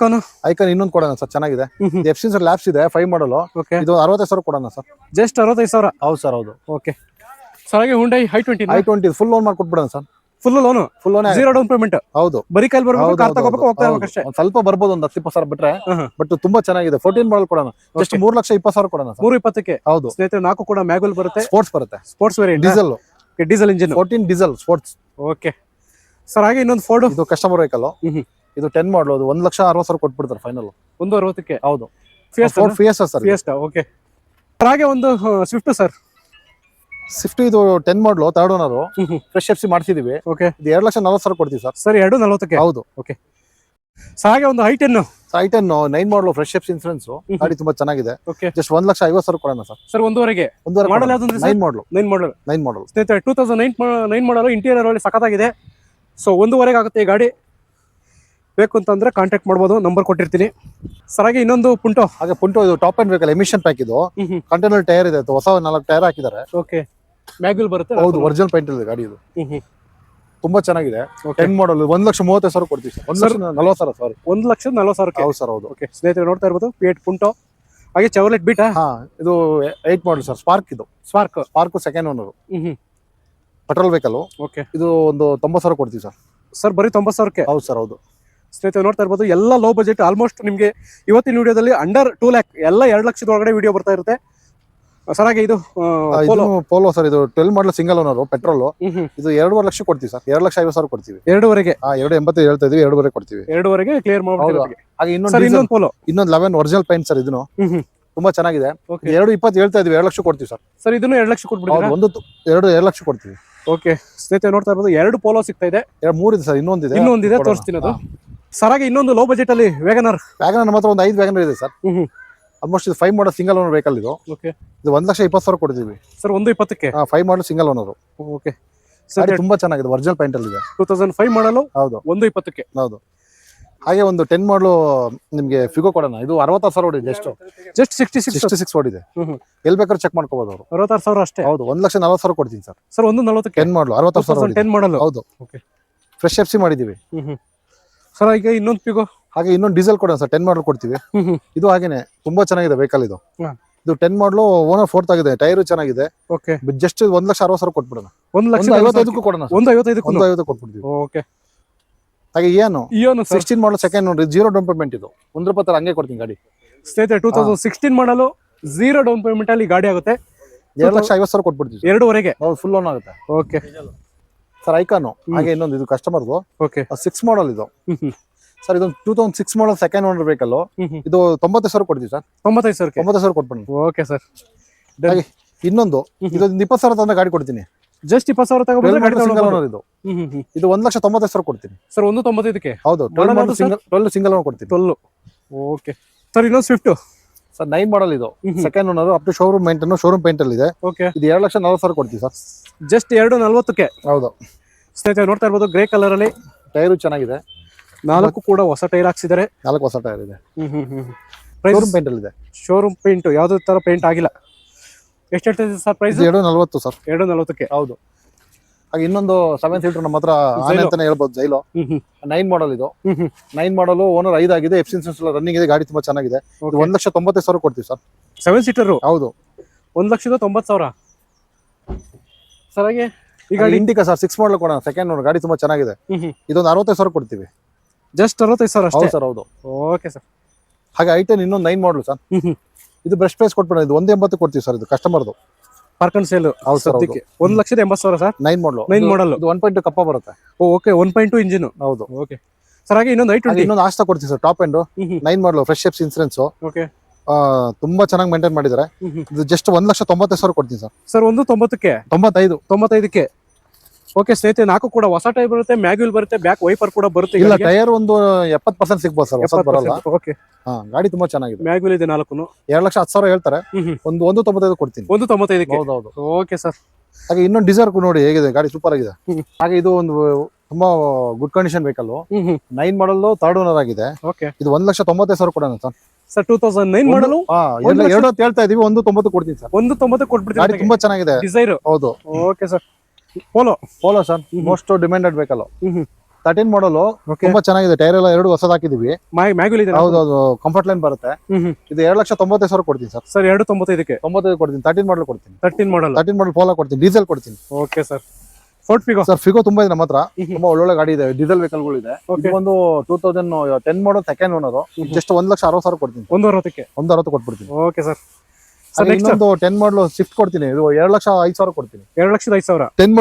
ಐಕಾನ್ ಇನ್ನೊಂದು ಕೊಡೋಣ ಸರ್, ಚೆನ್ನಾಗಿದೆ. ಎಫ್ಸಿನ್ಸ್ ಲ್ಯಾಬ್ಸ್ ಇದೆ, 5 ಮಾಡಲ್. ಇದು 65,000 ಕೊಡೋಣ ಸರ್. ಜಸ್ಟ್ 65,000. ಹೌದು ಸರ್, ಹೌದು. Okay sir. ಹಾಗೆ ಹುಂಡೈ i20 ಫುಲ್ ಲೋನ್ ಮಾಡ್ಕೊಟ್ಬಿಡೋಣ sir. Full loan, 0 down payment. ಹೌದು, ಬರೀ ಕೈಲಿ ಬರ್ಬೇಕು, ಕಾರ್ ತಗೋಬೇಕು, ಹೋಗ್ತಾ ಇರ್ಬೇಕು ಅಷ್ಟೇ. ಒಂದ್ ಸ್ವಲ್ಪ ಬರ್ಬೋದು, ಒಂದು 10,000 ಬಿಟ್ರೆ. ಬಟ್ ತುಂಬಾ ಚೆನ್ನಾಗಿದೆ. 14 ಮಾಡಲ್ ಕೊಡೋಣ, ಜಸ್ಟ್ 3,20,000 ಕೊಡೋಣ ಸರ್. 3.20ಗೆ. ಹೌದು ಸ್ನೇಹಿತರೆ 4 ಕೂಡ ಮ್ಯಾಗ್ವೆಲ್ ಬರುತ್ತೆ, ಸ್ಪೋರ್ಟ್ಸ್ ಬರುತ್ತೆ, sports variant, diesel engine, 14 diesel sports. Okay sir. ಹಾಗೆ ಇನ್ನೊಂದು ಫೋರ್ಡ್, ಇದು ಕಸ್ಟಮರ್ ವೆಹಿಕಲ್. ಇದು 10 ಮಾಡಲ್, ಅದು 1,60,000 ಕೊಟ್ಬಿಡ್ತಾರೆ ಫೈನಲ್. 1.60ಕ್ಕೆ. ಹೌದು, ಫಿಯೆಸ್ಟಾ ಸರ್. ಓಕೆ. ಹಾಗೆ ಒಂದು ಸ್ವಿಫ್ಟ್ ಸರ್. ಸ್ವಿಫ್ಟ್ ಇದು 10 ಮಾಡಲು, ಥರ್ಡ್ ಓನರ್, ಫ್ರೆಶ್ ಎಫ್ಸಿ ಮಾಡ್ತಿದೀವಿ. ಓಕೆ, ಇದು 2,40,000 ಕೊಡ್ತೀವಿ ಸರ್. ಸರ್ 2.40ಕ್ಕೆ. ಹೌದು. Okay sir. ಹಾಗೆ ಒಂದು i10 9 ಮಾಡಲು, ಫ್ರೆಶ್ ಎಫ್ಸಿ ಇನ್ಸೂರೆನ್ಸ್ ಗಾಡಿ ತುಂಬಾ ಚೆನ್ನಾಗಿದೆ. ಓಕೆ, ಜಸ್ಟ್ 1,50,000 ಕೊಡೋಣ ಸರ್. ಸರ್ 1.5ಗೆ. ಮಾಡಲ್ ಯಾವ್ದು? 9 ಮಾಡಲು. 9 ಮಾಡಲ್ ಸ್ನೇಹಿತರೆ, 2009 ಮಾಡಲು. ಇಂಟೀರಿಯರ್ ಒಳ್ಳೆ ಸಖತ್ತಾಗಿದೆ. ಸೊ 1.5 ಆಗುತ್ತೆ ಈ ಗಾಡಿ. ಬೇಕು ಅಂತಂದ್ರೆ ಕಾಂಟ್ಯಾಕ್ಟ್ ಮಾಡ್ಬೋದು, ನಂಬರ್ ಕೊಟ್ಟಿರ್ತೀನಿ. ಸರ್ ಹಾಗೆ ಇನ್ನೊಂದು ಪುಂಟೋ. ಇದು top end vehicle, emission pack. ಇದು ಕಂಟೈನರ್ ಟೈರ್ ಇದೆ, ಹೊಸ 4 ಟೈರ್ ಹಾಕಿದ್ದಾರೆ. ಓಕೆ, ಮ್ಯಾಗ್ವಿಲ್ ಬರುತ್ತೆ. ಹೌದು, ಒರಿಜಿನಲ್ ಪೇಂಟ್ ಇದೆ ಗಾಡಿ. ಇದು ತುಂಬಾ ಚೆನ್ನಾಗಿದೆ. 10 ಮಾಡಲ್, 1,30,000 ಕೊಡ್ತೀವಿ ಸರ್. 1,40,000 ಸಾರಿ, 1,40,000. ಹೌದು ಸರ್, ಹೌದು. ಓಕೆ ಸ್ನೇಹಿತರೆ ನೋಡ್ತಾ ಇರ್ಬೋದು, Fiat ಪುಂಟೋ. ಹಾಗೆ ಚೆವರ್ಲೆಟ್ ಬೀಟಾ. ಇದು 8 ಮಾಡಲ್ ಸರ್, ಸ್ಪಾರ್ಕ್. ಇದು spark second owner, petrol vehicle. Okay, ಇದು ಒಂದು 90,000 ಕೊಡ್ತೀವಿ ಸರ್. ಸರ್ ಬರೀ 90,000ಕ್ಕೆ. ಹೌದು ಸರ್, ಹೌದು. ಸ್ನೇಹಿತರೆ ನೋಡ್ತಾ ಇರ್ಬೋದು, ಎಲ್ಲ ಲೋ ಬಜೆಟ್. ಆಲ್ಮೋಸ್ಟ್ ನಿಮಗೆ ಇವತ್ತಿನ ವಿಡಿಯೋದಲ್ಲಿ ಅಂಡರ್ 2 lakh, ಎಲ್ಲ 2 ಲಕ್ಷದ ಒಳಗಡೆ ವಿಡಿಯೋ ಬರ್ತಾ ಇರುತ್ತೆ. ಸರ್ ಹಾಗೆ ಇದು ಪೋಲೋ ಸರ್. ಇದು 12 ಮಾಡಲ್, ಸಿಂಗಲ್ ಓನರ್, ಪೆಟ್ರೋಲ್. ಇದು 2.5 ಲಕ್ಷ ಕೊಡ್ತೀವಿ ಸರ್. 2,50,000 ಕೊಡ್ತೀವಿ. 2.5ಗೆ. 2.80 ಹೇಳ್ತಾ ಇದೀವಿ, 2.5 ಕೊಡ್ತೀವಿ. 2.5ಗೆ ಕ್ಲಿಯರ್ ಮಾಡ್ಬೋದು. ಹಾಗೆ ಇನ್ನೊಂದು ಪೋಲೋ, 11 ಒರಿಜಿನಲ್ ಪೇಂಟ್ ಸರ್. ಇದನ್ನು ತುಂಬಾ ಚೆನ್ನಾಗಿದೆ. 2.20 ಹೇಳ್ತಾ ಇದೀವಿ, 2 ಲಕ್ಷ ಕೊಡ್ತೀವಿ ಸರ್. ಸರ್ ಇದನ್ನು 2 ಲಕ್ಷ ಕೊಟ್ಬಿಡಿ. 2 ಲಕ್ಷ ಕೊಡ್ತೀವಿ. ಓಕೆ ಸ್ನೇಹಿತರೆ ನೋಡ್ತಾ ಇರ್ಬೋದು, 2 ಪೋಲೋ ಸಿಗ್ತಾ ಇದೆ. 3 ಇದೆ ಸರ್, ಇನ್ನೊಂದಿದೆ ತೋರಿಸ್ತೀನಿ ಅದು. ಸರ್ ಹಾಗೆ ಇನ್ನೊಂದು ಲೋ ಬಜೆಟ್ ಅಲ್ಲಿ ವ್ಯಾಗನರ್ ನಮ್ಮ ಹತ್ರ ಒಂದು 5 ವ್ಯಾಗನರ್ ಇದೆ ಸರ್. ಆಲ್ಮೋಸ್ಟ್ ಇದು 5 ಮಾಡಲ್, ಸಿಂಗಲ್ ಓನರ್ ವೆಹಿಕಲ್. ಇದು ಓಕೆ, ಇದು 1,20,000 ಕೊಡ್ತೀವಿ ಸರ್. 1.20ಕ್ಕೆ. 5 ಮಾಡಲ್, ಸಿಂಗಲ್ ಓನರ್. ಓಕೆ ಸರ್, ತುಂಬಾ ಚೆನ್ನಾಗಿದೆ, ಒರಿಜಿನಲ್ ಪೇಂಟ್ ಅಲ್ಲಿ ಇದೆ. 2005 ಮಾಡಲು. ಹೌದು, 1.20ಕ್ಕೆ. ಹೌದು. ಹಾಗೆ ಒಂದು 10 ಮಾಡಲು ನಿಮ್ಗೆ ಫಿಗೋ ಕೊಡೋಣ. ಇದು 66,000 ಓಡಿದೆ, ಜಸ್ಟ್ 66 ಓಡಿದೆ. ಎಲ್ಲಿ ಬೇಕಾದ್ರೂ ಚೆಕ್ ಮಾಡ್ಕೋಬಹುದು ಅವರು. 66,000 ಅಷ್ಟೇ. ಹೌದು, 1,40,000 ಕೊಡ್ತೀನಿ ಸರ್. ಸರ್ 1.40ಕ್ಕೆ. 10 ಮಾಡಲು, 66,000. 10 ಮಾಡಲು. ಹೌದು. ಓಕೆ, ಫ್ರೆಶ್ ಎಫ್ಸಿ ಮಾಡಿದೀವಿ ಸರ್. ಈಗ ಇನ್ನೊಂದು ಫಿಗೋ. ಹಾಗೆ ಇನ್ನೊಂದು ಡೀಸೆಲ್ ಕೊಡೋಣ ಸರ್. 10 ಮಾಡಲ್ ಕೊಡ್ತೀವಿ. ಇದು ಹಾಗೇನೆ ತುಂಬಾ ಚೆನ್ನಾಗಿದೆ ವೆಹಿಕಲ್. ಇದು 10 ಮಾಡಲು, ಓನರ್ 4th ಆಗಿದೆ, ಟೈರು ಚೆನ್ನಾಗಿದೆ. Okay, just 1,60,000 ಕೊಟ್ಬಿಡೋಣ. 1,55,000 ಕೊಡೋಣ. 1,55,000 ಕೊಟ್ಬಿಡ್ತೀವಿ. ಓಕೆ. ಹಾಗೆ ಏನು 16 ಮಾಡಲು, ಸೆಕೆಂಡ್ ನೋಡ್ರಿ, 0 ಡೌನ್ ಪೇಮೆಂಟ್. ಇದು 1 ರೂಪಾಯಿ ಹಂಗೆ ಕೊಡ್ತೀನಿ ಗಾಡಿ. ಸ್ನೇಹಿತರೆ 2016 ಮಾಡಲು, 0 ಡೌನ್ ಪೇಮೆಂಟ್ ಅಲ್ಲಿ ಗಾಡಿ ಆಗುತ್ತೆ. 2,50,000 ಕೊಟ್ಬಿಡ್ತೀವಿ. 2.5ಗೆ. ಹೌದು, ಫುಲ್ ಲೋನ್ ಆಗುತ್ತೆ. Okay sir, icon. ಹಾಗೆ ಇನ್ನೊಂದು ಇದು ಕಸ್ಟಮರ್ದು. ಓಕೆ, 6 ಮಾಡಲ್. ಇದು ಸರ್, ಇದು 2006 ಮಾಡಲ್, ಸೆಕೆಂಡ್ ಓನರ್ ವೆಹಿಕಲ್. ಇದು 90,000 ಕೊಡ್ತೀವಿ ಸರ್. 95,000 ಕೊಟ್ಬಿಡಿ. Okay sir. ಹಾಗೆ ಇನ್ನೊಂದು, ಇದು 20,000 ತಂದ ಗಾಡಿ ಕೊಡ್ತೀನಿ. ಜಸ್ಟ್ 20,000 ತಗೊಂಡ್ರೆ ಗಾಡಿ ತಗೊಂಡು. ಇದು 1,90,000 ಕೊಡ್ತೀನಿ ಸರ್. 1.95ಕ್ಕೆ. ಹೌದು, 12 ಸಿಂಗಲ್ ಓನರ್ ಕೊಡ್ತೀನಿ. 12. Okay sir. ಇನ್ನೊಂದು ಸ್ವಿಫ್ಟ್ ಸರ್, 9 ಮಾಡಲ್. ಇದು second owner, up to showroom maintain, showroom paint ಅಲ್ಲಿ ಇದೆ. ಓಕೆ, ಇದು 2,40,000 ಕೊಡ್ತೀವಿ ಸರ್. ಜಸ್ಟ್ 2.40ಕ್ಕೆ. ಹೌದು ಸ್ನೇಹಿತರೆ ನೋಡ್ತಾ ಇರ್ಬೋದು, ಗ್ರೇ ಕಲರ್ ಅಲ್ಲಿ. ಟೈರು ಚೆನ್ನಾಗಿದೆ. 4 ಕೂಡ ಹೊಸ ಟೈರ್ ಹಾಕ್ಸಿದ್ದಾರೆ. 4 ಹೊಸ ಟೈರ್ ಇದೆ. ಶೋರೂಮ್ ಪೇಂಟ್ ಅಲ್ಲಿ ಇದೆ. ಶೋರೂಮ್ ಪೇಂಟ್, ಯಾವ್ದು ತರ ಪೇಂಟ್ ಆಗಿಲ್ಲ. ಎಷ್ಟು ಹೇಳ್ತಿದೆ ಸರ್ ಪ್ರೈಸ್? 2.40 ಸರ್. 2.40ಕ್ಕೆ. ಹೌದು. ಹಾಗೆ ಇನ್ನೊಂದು 7 ಸೀಟರ್ ನಮ್ಮ ಹತ್ರ ಆನೆ ಅಂತಾನೆ ಹೇಳ್ಬೋದು, ಜೈಲೋ. 9 ಮಾಡಲ್. ಇದು 9 ಮಾಡಲ್, ಓನರ್ 5 ಆಗಿದೆ, ಎಫ್ಸಿ ಇನ್ಸೂರೆನ್ಸ್ ಎಲ್ಲ ರನ್ನಿಂಗ್ ಇದೆ, ಗಾಡಿ ತುಂಬಾ ಚೆನ್ನಾಗಿದೆ. 1,90,000 ಕೊಡ್ತೀವಿ ಸರ್. 7 ಸೀಟರ್. ಹೌದು, 1,90,000. ಸರ್ ಹಾಗೆ ಈಗ ಇಂಡಿಕಾ ಸರ್, 6 ಮಾಡಲ್ ಕೊಡೋಣ, ಸೆಕೆಂಡ್ ಓನರ್, ಗಾಡಿ ತುಂಬಾ ಚೆನ್ನಾಗಿದೆ. ಇದೊಂದು 65,000 ಕೊಡ್ತೀವಿ. ಜಸ್ಟ್ 65,000 ಅಷ್ಟೇ. ಹೌದು ಸರ್, ಹೌದು. Okay sir. ಹಾಗೆ i10 ಇನ್ನೊಂದು 9 ಮಾಡಲ್ ಸರ್. ಇದು ಬೆಸ್ಟ್ ಪ್ರೈಸ್ ಕೊಟ್ಬಿಡೋಣ. ಇದು 1.80 ಕೊಡ್ತೀವಿ ಸರ್. ಇದು ಕಸ್ಟಮರ್ದು. ಪಾರ್ಕನ್ ಸೇಲ್ ಹೌದು ಸರ್, ಸದ್ಯಕ್ಕೆ 1,80,000 ಸರ್. 9 ಮಾಡಲು 9 ಮಾಡಲ್. ಇದು 1.2 ಕಪ್ಪ ಬರುತ್ತೆ. Okay 1.2 engine. ಹೌದು. ಓಕೆ ಸರ್, ಹಾಗೆ ಇನ್ನೊಂದು ಅದು ಇನ್ನೊಂದು ಆಸ್ತಾ ಕೊಡ್ತೀನಿ ಸರ್, ಟಾಪ್ ಎಂಡ್ 9 ಮಾಡಲು ಫ್ರೆಶ್ ಶೇಪ್ಸ್ ಇನ್ಸೂರೆನ್ಸ್. ಓಕೆ ತುಂಬಾ ಚೆನ್ನಾಗಿ ಮೇಂಟೈನ್ ಮಾಡಿದ್ದಾರೆ. ಇದು ಜಸ್ಟ್ 1,95,000 ಕೊಡ್ತೀನಿ ಸರ್. ಸರ್ 1.90ಕ್ಕೆ 95ಕ್ಕೆ. ಓಕೆ ಸ್ನೇಹಿತರೆ, ನಾಲ್ಕು ಕೂಡ ಹೊಸ ಟೈರ್ ಬರುತ್ತೆ, ಮ್ಯಾಗ್ಯೂಲ್ ಬರುತ್ತೆ, ಬ್ಯಾಕ್ ವೈಪರ್ ಕೂಡ ಬರುತ್ತೆ. ಇಲ್ಲ, ಟೈರ್ ಒಂದು 70% ಸಿಗ್ಬೋದು ಸರ್, ಹೊಸದು ಬರಲ್ಲ. ಓಕೆ ಗಾಡಿ ತುಂಬಾ ಚೆನ್ನಾಗಿದೆ. ಮ್ಯಾಗ್ಯೂಲ್ ಇದೆ 4. 2,10,000 ಹೇಳ್ತಾರೆ, ಒಂದು 1.95 ಕೊಡ್ತೀನಿ. 1.95ಕ್ಕೆ. ಹೌದೌದು. Okay sir. ಹಾಗೆ ಇನ್ನೊಂದು ಡಿಸೈರ್ ನೋಡಿ ಹೇಗಿದೆ, ಗಾಡಿ ಸೂಪರ್ ಆಗಿದೆ. ಹಾಗೆ ಇದು ಒಂದು ತುಂಬಾ ಗುಡ್ ಕಂಡೀಷನ್ ವೆಹಿಕಲ್, 9 ಮಾಡಲ್, 3rd ಓನರ್ ಆಗಿದೆ. ಓಕೆ ಇದು 1,95,000 ಕೊಡೋಣ ಸರ್. ಸರ್ 2009 ಮಾಡಲು. 2 ಹೇಳ್ತಾ ಇದೀವಿ, 1.90 ಕೊಡ್ತೀನಿ ಸರ್. 1.90 ಕೊಟ್ಬಿಡ್ತೀನಿ. ಗಾಡಿ ತುಂಬಾ ಚೆನ್ನಾಗಿದೆ. ಡಿಸೈರ್. ಹೌದು. Okay sir. Polo sir, most demanded vehicle. 13 ಮಾಡಲ್, ತುಂಬಾ ಚೆನ್ನಾಗಿದೆ. ಟೈರ್ ಎಲ್ಲ 2 ಹೊಸದು ಹಾಕಿದೀವಿ. ಮ್ಯಾಗ್ಯೂಲ್ ಇದೆ. ಹೌದು, ಕಂಫರ್ಟ್ ಲೈನ್ ಬರುತ್ತೆ. ಇದು 2,95,000 ಕೊಡ್ತೀನಿ ಸರ್. ಸರ್ 2.95ಕ್ಕೆ 95 ಕೊಡ್ತೀನಿ. 13 ಮಾಡಲ್ ಕೊಡ್ತೀನಿ. 13 ಮಾಡಲ್ ಪೋಲೋ ಕೊಡ್ತೀನಿ. ಡೀಸೆಲ್ ಕೊಡ್ತೀನಿ. Okay sir. Ford Figo. Sir Figo ತುಂಬಾ ಇದೆ ನಮ್ಮ ಹತ್ರ, ತುಂಬಾ ಒಳ್ಳೊಳ್ಳೆ ಗಾಡಿ ಇದೆ, ಡೀಸೆಲ್ ವೆಹಿಕಲ್ ಗಳು ಇದೆ. ಇದು ಒಂದು 2010 ಮಾಡಲ್ 2nd ಓನರ್, ಜಸ್ಟ್ 1,60,000 ಕೊಡ್ತೀನಿ. 1.60ಕ್ಕೆ 1.60 ಕೊಟ್ಬಿಡ್ತೀನಿ. Okay sir. ಇನ್ನೊಂದು 10 ಮಾಡಲ್ ಸ್ವಿಫ್ಟ್ ಕೊಡ್ತೀನಿ. ಇದು 2,05,000 ಕೊಡ್ತೀನಿ. 2,05,000. 10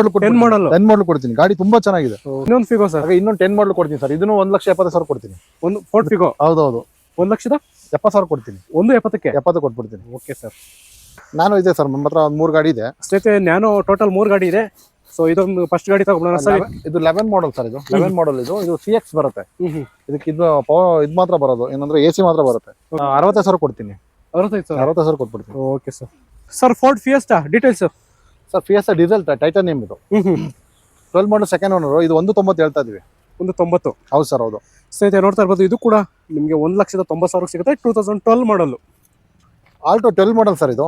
ಮಾಡಲ್ 10 ಮಾಡಲ್ ಕೊಡ್ತೀನಿ. ಗಾಡಿ ತುಂಬಾ ಚೆನ್ನಾಗಿದೆ. ಇನ್ನೊಂದು ಫಿಗೋ ಸರ್. ಹಾಗೆ ಇನ್ನೊಂದು 10 ಮಾಡಲ್ ಕೊಡ್ತೀನಿ ಸರ್. ಇದನ್ನು 1,70,000 ಕೊಡ್ತೀನಿ. ಒಂದು ಫೋರ್ಡ್ ಫಿಗೋ. ಹೌದೌದು, 1,70,000 ಕೊಡ್ತೀನಿ. 1.70ಕ್ಕೆ 70 ಕೊಟ್ಬಿಡ್ತೀನಿ. Okay sir. ನಾನು ಇದೆ ಸರ್, ನಮ್ಮ ಹತ್ರ 3 ಗಾಡಿ ಇದೆ. ಸ್ನೇಹಿತರೆ, ನ್ಯಾನೋ ಟೋಟಲ್ 3 ಗಾಡಿ ಇದೆ. ಸೊ ಇದೊಂದು ಫಸ್ಟ್ ಗಾಡಿ ತಗೊಂಡ್ಬಿಡೋಣ ಸರ್. ಇದು 11 ಮಾಡಲ್ ಸರ್. ಇದು 11 ಮಾಡಲ್. ಇದು CX ಬರುತ್ತೆ. ಇದಕ್ಕೆ ಇದು ಪವರ್ ಇದು ಮಾತ್ರ ಬರೋದು, ಏನಂದ್ರೆ AC ಮಾತ್ರ ಬರುತ್ತೆ. 60,000 ಕೊಡ್ತೀನಿ. 65,000 ಕೊಟ್ಬಿಡ್ತೀನಿ. Okay sir. Sir Ford Fiesta details. Sir Fiesta diesel Titanium ಇದು. 12 ಮಾಡಲ್ 2nd ಓನರ್. ಇದು 1.90 ಹೇಳ್ತಾ ಇದೀವಿ. 1.90. ಹೌದು ಸರ್, ಹೌದು. ಸ್ನೇಹಿತರೆ ನೋಡ್ತಾ ಇರ್ಬೋದು, ಇದು ಕೂಡ ನಿಮಗೆ 1,90,000 ಸಿಗುತ್ತೆ. 2012 ಮಾಡಲ್. Alto 12 model sir. ಇದು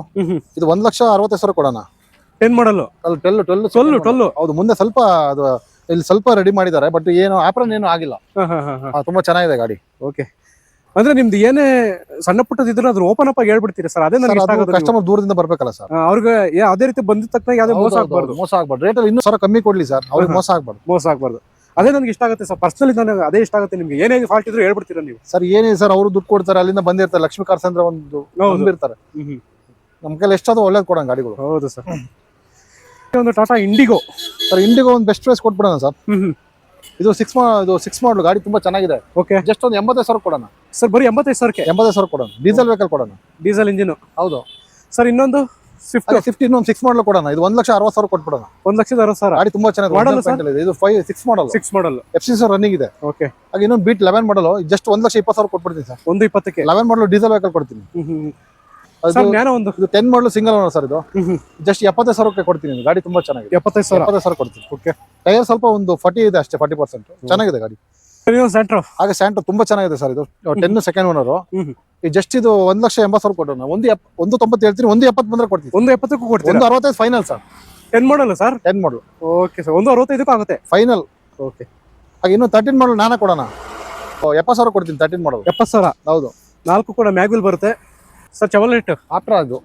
1,60,000 ಕೊಡೋಣ. 10 ಮಾಡಲ್. 12. ಹೌದು, ಮುಂದೆ ಸ್ವಲ್ಪ ಅದು ಇಲ್ಲಿ ಸ್ವಲ್ಪ ರೆಡಿ ಮಾಡಿದ್ದಾರೆ, ಬಟ್ ಏನು ಆಪ್ರನ್ ಏನು ಆಗಿಲ್ಲ. ತುಂಬಾ ಚೆನ್ನಾಗಿದೆ ಗಾಡಿ. ಓಕೆ, ಅಂದ್ರೆ ನಿಮ್ದು ಏನೇ ಸಣ್ಣ ಪುಟ್ಟದಿದ್ರು ಅದ್ರ ಓಪನ್ ಅಪ್ ಆಗಿ ಹೇಳ್ಬಿಡ್ತೀರಾ ಸರ್. ಅದೇ ನನಗೆ ಇಷ್ಟ ಆಗೋದು. ಕಸ್ಟಮರ್ ದೂರದಿಂದ ಬರ್ಬೇಕಲ್ಲ ಸರ್, ಅವ್ರಿಗೆ ಅದೇ ರೀತಿ ಬಂದಿದ ತಕ್ಷಣ ಯಾವ್ದೇ ಮೋಸ ಆಗ್ಬಾರ್ದು. ರೇಟ್ ಅಲ್ಲಿ ಇನ್ನೂ ಸ್ವಲ್ಪ ಕಮ್ಮಿ ಕೊಡ್ಲಿ ಸರ್, ಅವ್ರಿಗೆ ಮೋಸ ಆಗ್ಬಾರ್ದು. ಅದೇ ನನಗೆ ಇಷ್ಟ ಆಗುತ್ತೆ ಸರ್. ಪರ್ಸನಲಿ ನನಗೆ ಅದೇ ಇಷ್ಟ ಆಗುತ್ತೆ. ನಿಮ್ಗೆ ಏನೇ ಫಾಲ್ಟ್ ಇದ್ರು ಹೇಳ್ಬಿಡ್ತೀರಾ ನೀವು. ಸರ್ ಏನಿದೆ ಸರ್, ಅವರು ದುಡ್ಡು ಕೊಡ್ತಾರೆ, ಅಲ್ಲಿಂದ ಬಂದಿರ್ತಾರೆ. ಲಕ್ಷ್ಮೀ ಕಾರ್ಸ್ ಅಂದ್ರೆ ಒಂದು ನಂಬಿರ್ತಾರೆ. ನಮ್ ಕೈಲಿ ಎಷ್ಟಾದ್ರೂ ಒಳ್ಳೇದು ಕೊಡೋಣ ಗಾಡಿಗಳು. ಹೌದು ಸರ್. ಒಂದು ಟಾಟಾ ಇಂಡಿಗೋ ಸರ್. ಇಂಡಿಗೋ ಒಂದು ಬೆಸ್ಟ್ ಪ್ರೈಸ್ ಕೊಟ್ಬಿಡೋಣ ಸರ್. ಇದು 6 ಮಾಡಲ್ ಗಾಡಿ ತುಂಬಾ ಚೆನ್ನಾಗಿದೆ. ಓಕೆ, ಜಸ್ಟ್ ಒಂದು 85,000 ಕೊಡೋಣ ಸರ್. ಬರೀ 85,000ಕ್ಕೆ 85,000 ಕೊಡೋಣ. ಡೀಸೆಲ್ ವೆಹಿಕಲ್ ಕೊಡೋಣ. Diesel engine. ಹೌದು ಸರ್. ಇನ್ನೊಂದು ಸ್ವಿಫ್ಟ್ ಇನ್ನೊಂದು 6 ಮಾಡಲ್ ಕೊಡೋಣ. ಇದು 1,60,000 ಕೊಟ್ಬಿಡೋಣ. 1,60,000. ಗಾಡಿ ತುಂಬಾ ಚೆನ್ನಾಗಿದೆ. ಇದು 6 ಮಾಡಲ್ FC ರನ್ನಿಂಗ್ ಇದೆ. ಓಕೆ. ಹಾಗೆ ಇನ್ನೊಂದು ಬೀಟ್ 11 ಮಾಡಲ್, ಜಸ್ಟ್ 1,20,000 ಕೊಟ್ಬಿಡ್ತೀನಿ ಸರ್. 1.20ಕ್ಕೆ 11 ಮಾಡಲ್ ಡೀಸೆಲ್ ವೆಹಿಕಲ್ ಕೊಡ್ತೀನಿ. ಇದು 10 ಮಾಡಲ್ ಸಿಂಗಲ್ ಓನರ್ ಸರ್. ಇದು ಜಸ್ಟ್ 70,000 ಕೊಡ್ತೀನಿ. ಗಾಡಿ ತುಂಬಾ ಚೆನ್ನಾಗಿದೆ. 75,000 ಕೊಡ್ತೀನಿ. ಓಕೆ. ಟೈರ್ ಸ್ವಲ್ಪ ಒಂದು 40 ಇದೆ ಅಷ್ಟೇ, 40%. ಚೆನ್ನಾಗಿದೆ ಗಾಡಿ. ಸ್ಯಾಂಟ್ರೋ. ಹಾಗೆ ಸ್ಯಾಂಟ್ರೋ ತುಂಬಾ ಚೆನ್ನಾಗಿದೆ ಸರ್. ಇದು 10 2nd ಓನರ್. ಜಸ್ಟ್ ಇದು 1,80,000 ಕೊಡೋಣ. 1.90 ಹೇಳ್ತೀನಿ. 1.70 ಬಂದ್ರೆ ಕೊಡ್ತೀನಿ. 1.70ಕ್ಕೂ ಕೊಡ್ತೀನಿ. 1.65 final sir. 10 model sir. 10 model. Okay sir. 1.65ಕ್ಕೂ ಆಗುತ್ತೆ ಫೈನಲ್. ಓಕೆ. ಹಾಗೆ ಇನ್ನು 13 ಮಾಡಲ್ ನಾನೇ ಕೊಡೋಣ. 70,000 ಕೊಡ್ತೀನಿ. 13 ಮಾಡಲ್ 70,000. ಹೌದು. 4 ಕೂಡ ಮ್ಯಾಗ್ವಿಲ್ ಬರುತ್ತೆ ಸರ್. ಚೆವರ್ಲೆಟ್ ಆಫ್ಟರ್ ಅದು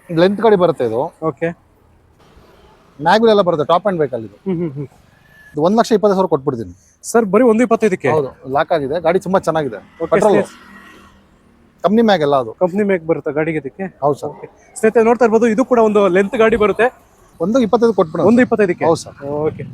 ಲೆಂತ್ ಗಾಡಿ ಬರುತ್ತೆ. ಇದು ಓಕೆ. ಮ್ಯಾಗ್ವಿಲ್ ಎಲ್ಲ ಬರುತ್ತೆ. ಟಾಪ್ ಅಂಡ್ ವೆಹಿಕಲ್ ಇದು. ಇದು 1,20,000 ಕೊಟ್ಬಿಡ್ತೀನಿ ಸರ್. ಬರೀ 1.25ಕ್ಕೆ. ಹೌದು, ಲಾಕ್ ಆಗಿದೆ. ಗಾಡಿ ತುಂಬಾ ಚೆನ್ನಾಗಿದೆ. ಪೆಟ್ರೋಲ್ ಕಂಪ್ನಿ ಮ್ಯಾಗ್ ಎಲ್ಲ, ಅದು ಕಂಪ್ನಿ ಮ್ಯಾಗ್ ಬರುತ್ತೆ ಗಾಡಿಗೆ. ಇದಕ್ಕೆ ಹೌದು ಸರ್. ಸ್ನೇಹಿತರೆ ನೋಡ್ತಾ ಇರ್ಬೋದು, ಇದು ಕೂಡ ಒಂದು ಲೆಂತ್ ಗಾಡಿ ಬರುತ್ತೆ. 1.25 ಕೊಟ್ಬಿಡ. 1.25ಕ್ಕೆ. ಹೌದು ಸರ್. ಓಕೆ.